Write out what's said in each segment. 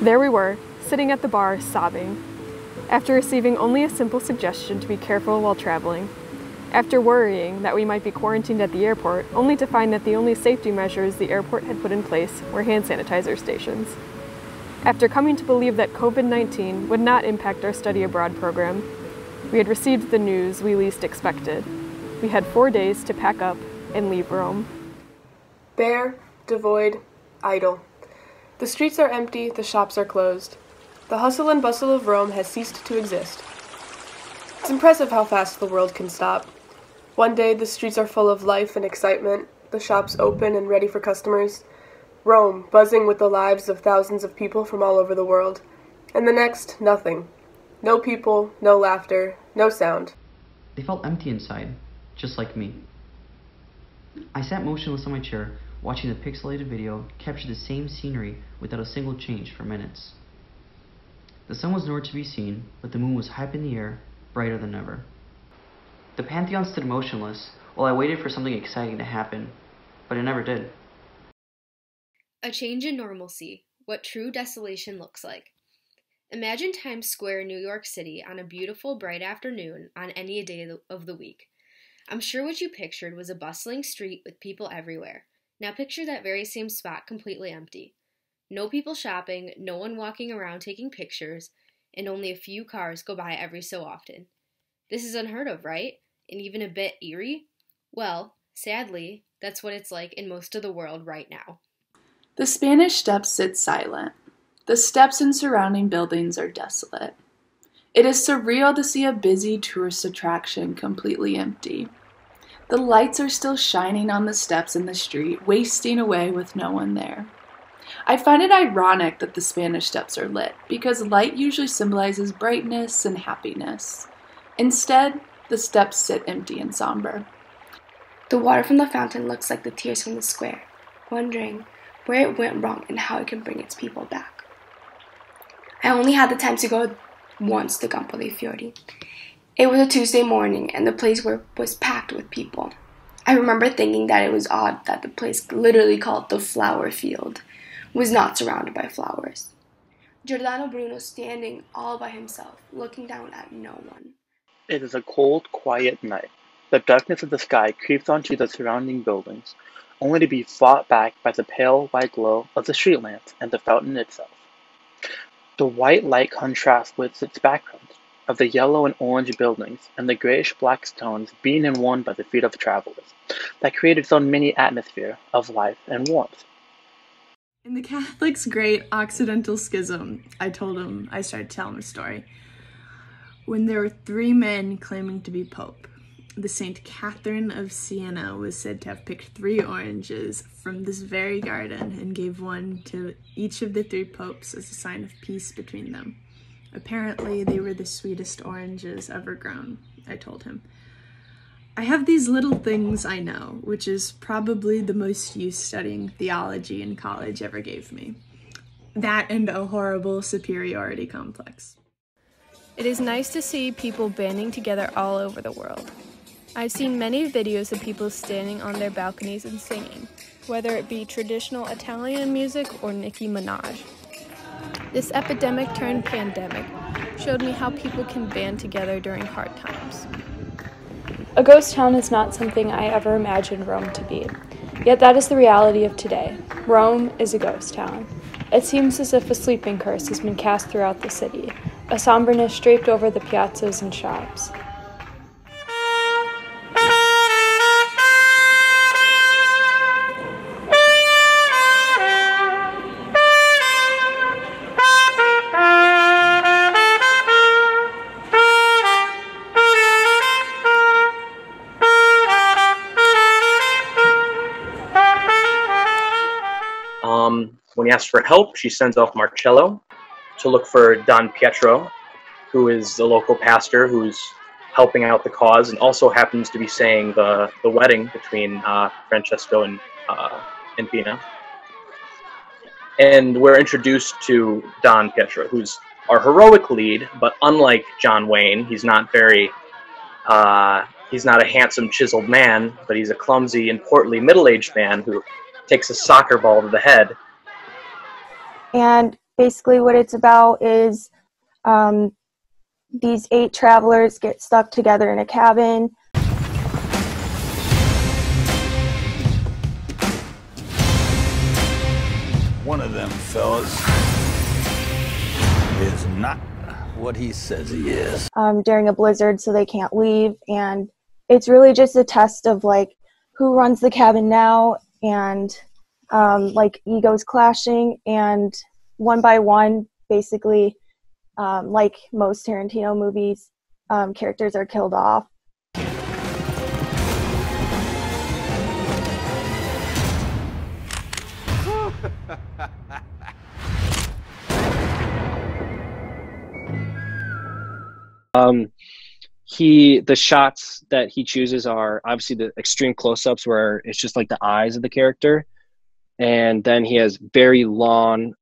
There we were, sitting at the bar, sobbing. After receiving only a simple suggestion to be careful while traveling. After worrying that we might be quarantined at the airport, only to find that the only safety measures the airport had put in place were hand sanitizer stations. After coming to believe that COVID-19 would not impact our study abroad program, we had received the news we least expected. We had 4 days to pack up and leave Rome. Bare, devoid, idle. The streets are empty, the shops are closed. The hustle and bustle of Rome has ceased to exist. It's impressive how fast the world can stop. One day the streets are full of life and excitement, the shops open and ready for customers. Rome buzzing with the lives of thousands of people from all over the world. And the next, nothing. No people, no laughter, no sound. They felt empty inside, just like me. I sat motionless on my chair, watching the pixelated video capture the same scenery without a single change for minutes. The sun was nowhere to be seen, but the moon was high up in the air, brighter than ever. The Pantheon stood motionless while I waited for something exciting to happen, but it never did. A change in normalcy, what true desolation looks like. Imagine Times Square, New York City on a beautiful, bright afternoon on any day of the week. I'm sure what you pictured was a bustling street with people everywhere. Now picture that very same spot completely empty. No people shopping, no one walking around taking pictures, and only a few cars go by every so often. This is unheard of, right? And even a bit eerie? Well, sadly, that's what it's like in most of the world right now. The Spanish Steps sit silent. The steps and surrounding buildings are desolate. It is surreal to see a busy tourist attraction completely empty. The lights are still shining on the steps in the street, wasting away with no one there. I find it ironic that the Spanish Steps are lit, because light usually symbolizes brightness and happiness. Instead, the steps sit empty and somber. The water from the fountain looks like the tears from the square, wondering where it went wrong and how it can bring its people back. I only had the time to go once to Campo dei Fiori. It was a Tuesday morning and the place was packed with people. I remember thinking that it was odd that the place literally called the flower field was not surrounded by flowers. Giordano Bruno standing all by himself, looking down at no one. It is a cold, quiet night. The darkness of the sky creeps onto the surrounding buildings, only to be fought back by the pale white glow of the street lamps and the fountain itself. The white light contrasts with its background of the yellow and orange buildings and the grayish-black stones being in one by the feet of travelers, that create its own mini atmosphere of life and warmth. In the Catholic's great Occidental Schism, I started telling a story. When there were 3 men claiming to be Pope, the Saint Catherine of Siena was said to have picked 3 oranges from this very garden and gave one to each of the 3 popes as a sign of peace between them. Apparently, they were the sweetest oranges ever grown, I told him. I have these little things I know, which is probably the most use studying theology in college ever gave me. That and a horrible superiority complex. It is nice to see people banding together all over the world. I've seen many videos of people standing on their balconies and singing, whether it be traditional Italian music or Nicki Minaj. This epidemic turned pandemic showed me how people can band together during hard times. A ghost town is not something I ever imagined Rome to be, yet that is the reality of today. Rome is a ghost town. It seems as if a sleeping curse has been cast throughout the city, a somberness draped over the piazzas and shops. When he asks for help, she sends off Marcello to look for Don Pietro, who is the local pastor who's helping out the cause and also happens to be saying the wedding between Francesco and Pina. And we're introduced to Don Pietro, who's our heroic lead, but unlike John Wayne, he's not a handsome, chiseled man, but he's a clumsy and portly middle-aged man who takes a soccer ball to the head. And Basically what it's about is these 8 travelers get stuck together in a cabin. One of them fellas is not what he says he is. During a blizzard, so they can't leave, and it's really just a test of like who runs the cabin now, and like egos clashing, and one by one, basically, like most Tarantino movies, characters are killed off. The shots that he chooses are obviously the extreme close-ups where it's just like the eyes of the character, and then he has very long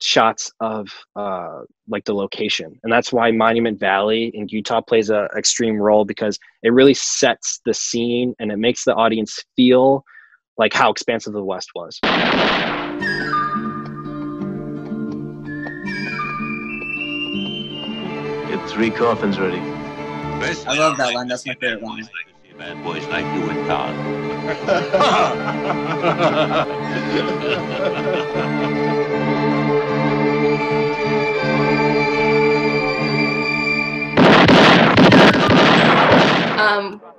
shots of like the location, and that's why Monument Valley in Utah plays a extreme role, because it really sets the scene and it makes the audience feel like how expansive the West was. Get 3 coffins ready. I love that line. That's my favorite line. Bad boys like you in town.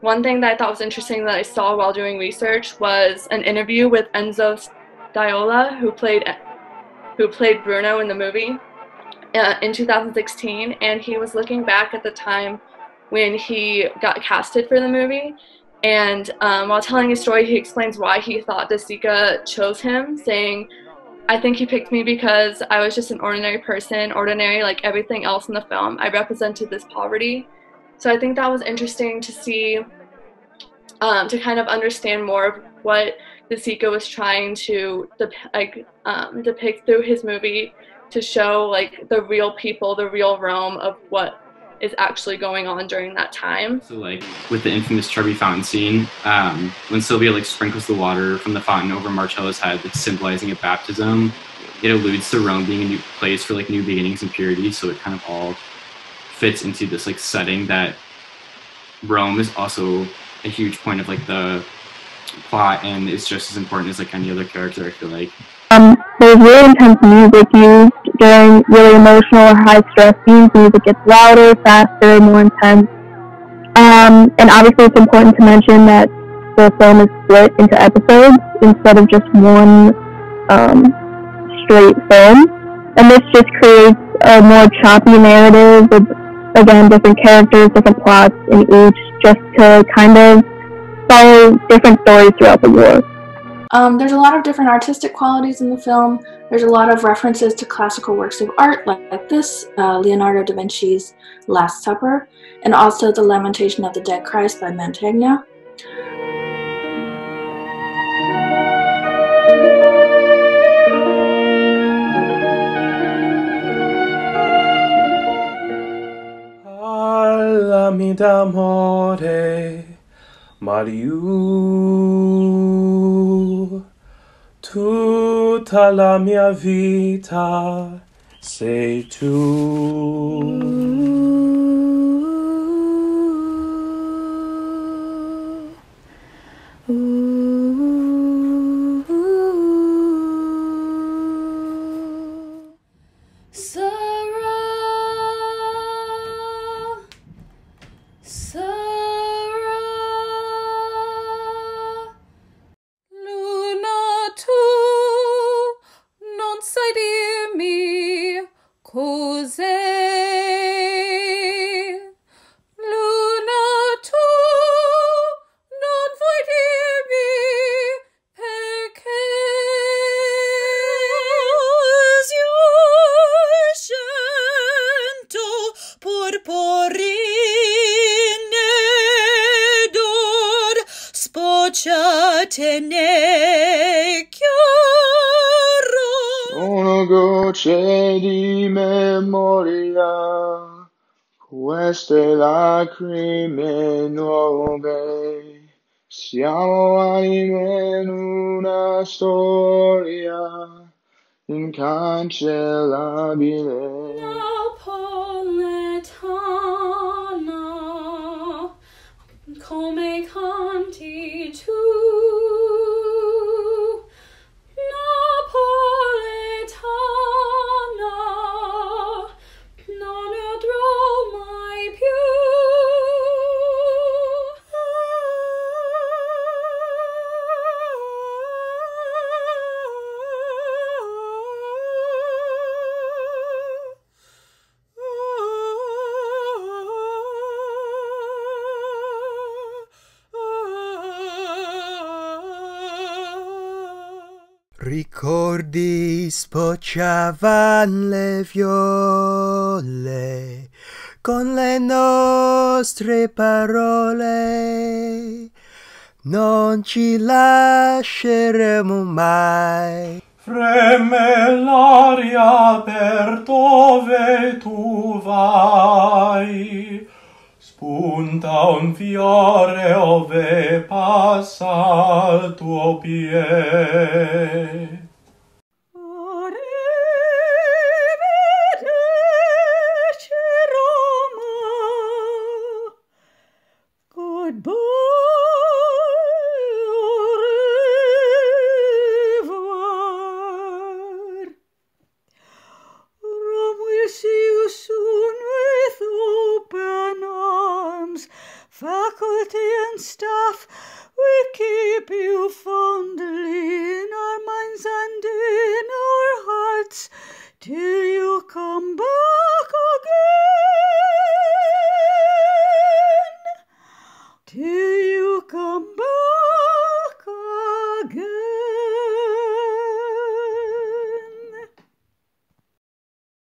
One thing that I thought was interesting that I saw while doing research was an interview with Enzo Stiola, who played Bruno in the movie in 2016, and he was looking back at the time when he got casted for the movie, and while telling his story, he explains why he thought De Sica chose him, saying, "I think he picked me because I was just an ordinary person, ordinary like everything else in the film. I represented this poverty." So I think that was interesting to see, to kind of understand more of what De Sica was trying to depict through his movie, to show like the real people, the real realm of what is actually going on during that time. So like with the infamous Chubby fountain scene, when Sylvia like sprinkles the water from the fountain over Marcello's head, that's symbolizing a baptism, it alludes to Rome being a new place for like new beginnings and purity, so it kind of all fits into this like setting that Rome is also a huge point of like the plot, and it's just as important as like any other character, I feel like. There's really intense music used during really emotional or high-stress scenes. Music gets louder, faster, more intense. And obviously it's important to mention that the film is split into episodes instead of just one straight film. And this just creates a more choppy narrative with, again, different characters, different plots in each, just to kind of follow different stories throughout the war. There's a lot of different artistic qualities in the film. There's a lot of references to classical works of art like this, Leonardo da Vinci's Last Supper, and also The Lamentation of the Dead Christ by Mantegna. Alla mi d'amore, Mariu, tutta la mia vita sei tu. Sono gocce di memoria, queste lacrime nuove, siamo anime in una storia incancellabile. Napoletana, come canti tu? Napoletana, non udrò mai più. Ricordi spocciavan le viole con le nostre parole, non ci lasceremo mai. Freme l'aria per dove tu vai, spunta un fiore ove passa il tuo piede. Arrivederci Roma, goodbye, au revoir. Rome will see you soon with open arms. Faculty and staff will keep you fondly